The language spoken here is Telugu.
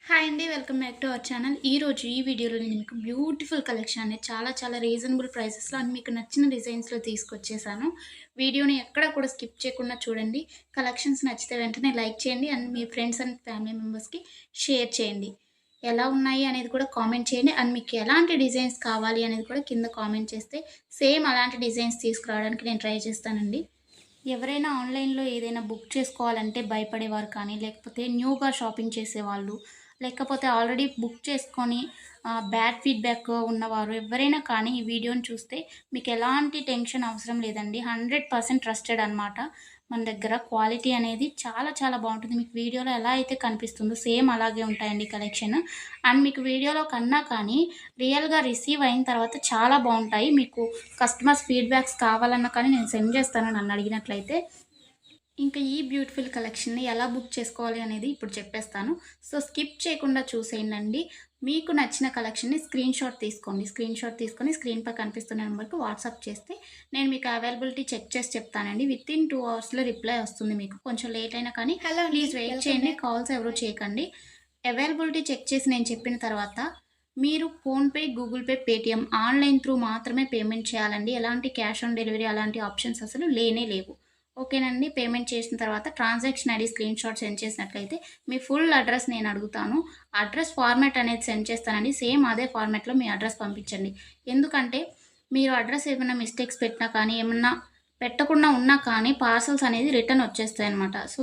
హాయ్ అండి. Welcome back to our channel. ఈరోజు ఈ వీడియోలో నేను మీకు బ్యూటిఫుల్ కలెక్షన్ అనేది చాలా రీజనబుల్ ప్రైసెస్‌లో అండ్ మీకు నచ్చిన డిజైన్స్‌లో తీసుకొచ్చేసాను. వీడియోని ఎక్కడ కూడా స్కిప్ చేయకుండా చూడండి. కలెక్షన్స్ నచ్చితే వెంటనే లైక్ చేయండి and me friends and family మెంబర్స్‌కి షేర్ చేయండి. ఎలా ఉన్నాయి అనేది కూడా కామెంట్ చేయండి. అండ్ మీకు ఎలాంటి డిజైన్స్ కావాలి అనేది కూడా కింద కామెంట్ చేస్తే సేమ్ అలాంటి డిజైన్స్ తీసుకురావడానికి నేను ట్రై చేస్తానండి. ఎవరైనా ఆన్‌లైన్‌లో ఏదైనా బుక్ చేసుకోవాలంటే భయపడేవారు కానీ, లేకపోతే న్యూగా షాపింగ్ చేసేవాళ్ళు, లేకపోతే ఆల్రెడీ బుక్ చేసుకొని బ్యాడ్ ఫీడ్‌బ్యాక్ ఉన్నవారు ఎవ్వరైనా కానీ ఈ వీడియోని చూస్తే మీకు ఎలాంటి టెన్షన్ అవసరం లేదండి. 100% ట్రస్టెడ్ అనమాట. మన దగ్గర క్వాలిటీ అనేది చాలా బావుంటుంది. మీకు వీడియోలో ఎలా అయితే కనిపిస్తుందో సేమ్ అలాగే ఉంటాయండి కలెక్షన్. అండ్ మీకు వీడియోలో కన్నా కానీ రియల్‌గా రిసీవ్ అయిన తర్వాత చాలా బావుంటాయి. మీకు కస్టమర్స్ ఫీడ్‌బ్యాక్స్ కావాలన్నా కానీ నేను సెండ్ చేస్తాను నన్ను అడిగినట్లయితే. ఇంకా ఈ బ్యూటిఫుల్ కలెక్షన్‌ని ఎలా బుక్ చేసుకోవాలి అనేది ఇప్పుడు చెప్పేస్తాను. సో, స్కిప్ చేయకుండా చూసేయండండి. మీకు నచ్చిన కలెక్షన్‌ని స్క్రీన్‌షాట్ తీసుకోండి. స్క్రీన్‌షాట్ తీసుకొని స్క్రీన్‌పై కనిపిస్తున్న నెంబర్‌కి వాట్సాప్ చేస్తే నేను మీకు అవైలబిలిటీ చెక్ చేసి చెప్తానండి. వితిన్ 2 అవర్స్‌లో రిప్లై వస్తుంది మీకు. కొంచెం లేట్ అయినా కానీ హలో అండి. ప్లీజ్ వెయిట్ వెల్కమ్ చేయండి. బ్యాక్. కాల్స్ ఎవరు చేయకండి. అవైలబిలిటీ చెక్ చేసి నేను చెప్పిన తర్వాత మీరు PhonePe, Google pay, Paytm online through మాత్రమే పేమెంట్ చేయాలండి. ఎలాంటి క్యాష్ ఆన్ డెలివరీ అలాంటి ఆప్షన్స్ అసలు లేనే లేవు. ఓకేనండి. పేమెంట్ చేసిన తర్వాత ట్రాన్సాక్షన్ ఐడీ స్క్రీన్‌షాట్ సెండ్ చేసినట్లయితే మీ ఫుల్ అడ్రస్ నేను అడుగుతాను. అడ్రస్ ఫార్మాట్ అనేది సెండ్ చేస్తానండి. సేమ్ అదే ఫార్మాట్‌లో మీ అడ్రస్ పంపించండి. ఎందుకంటే మీరు అడ్రస్ ఏమన్నా మిస్టేక్స్ పెట్టినా కానీ, ఏమన్నా పెట్టకుండా ఉన్నా కానీ పార్సెల్స్ అనేది రిటర్న్ వచ్చేస్తాయన్నమాట. సో